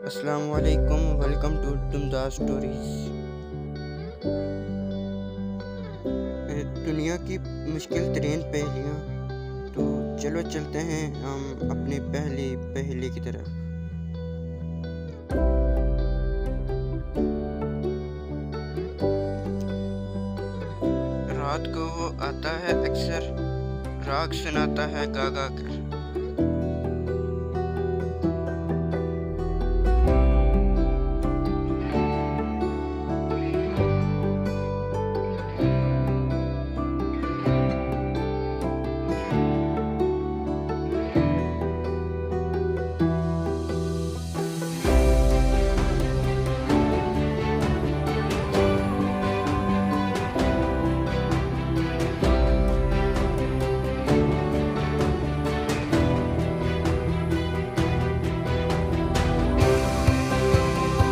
अस्सलाम वालेकुम, welcome to तुमदार stories. दुनिया की मुश्किल तरीन पहेलियाँ। तो चलो चलते हैं हम अपनी पहली पहेली की तरफ। रात को वो आता है अक्सर, राग सुनाता है गा गा कर।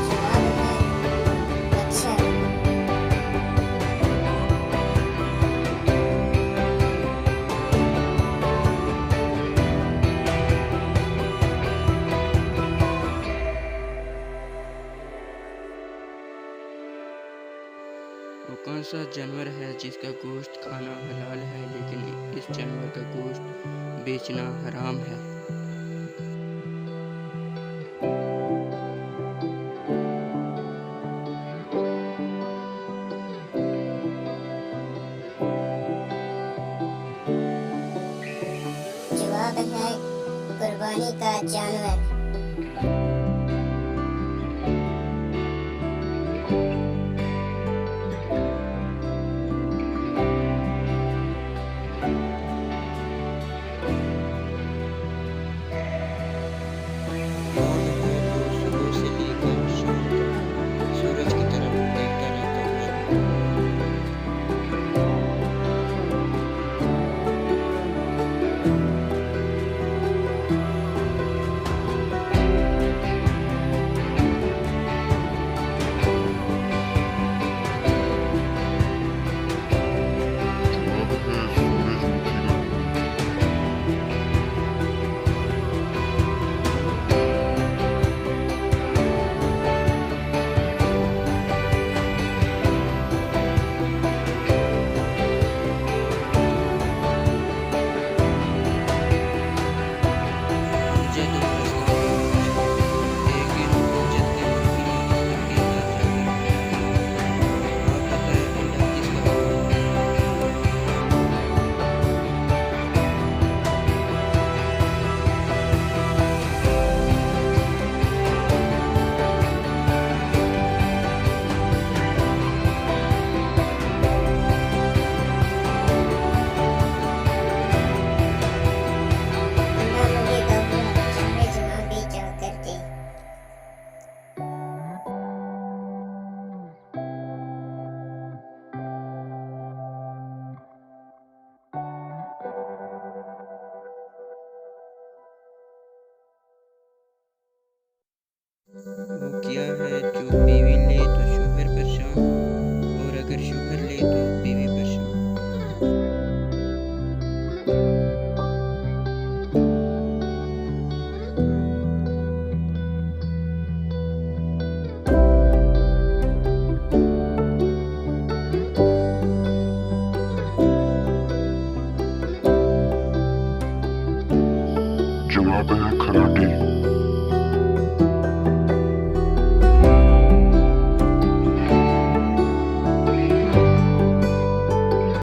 जवाब है मच्छर। वो कौन सा जानवर है जिसका गोश्त खाना हलाल है, लेकिन इस जानवर का गोश्त बेचना हराम है? जवाब है कुर्बानी का जानवर। कौन है जो सुबह से लेकर शाम तक सूरज की तरफ देखता रहता है? जवाब है सूरजमुखी। मुझे दो रास्ते हैं, एक इन जन्नत के मुर्गियों की तकरीर का जाकर, आप बताएं अंडा किसका होगा? अंडा मुर्गी का हुआ सारे जहां भी जा करके। वो क्या है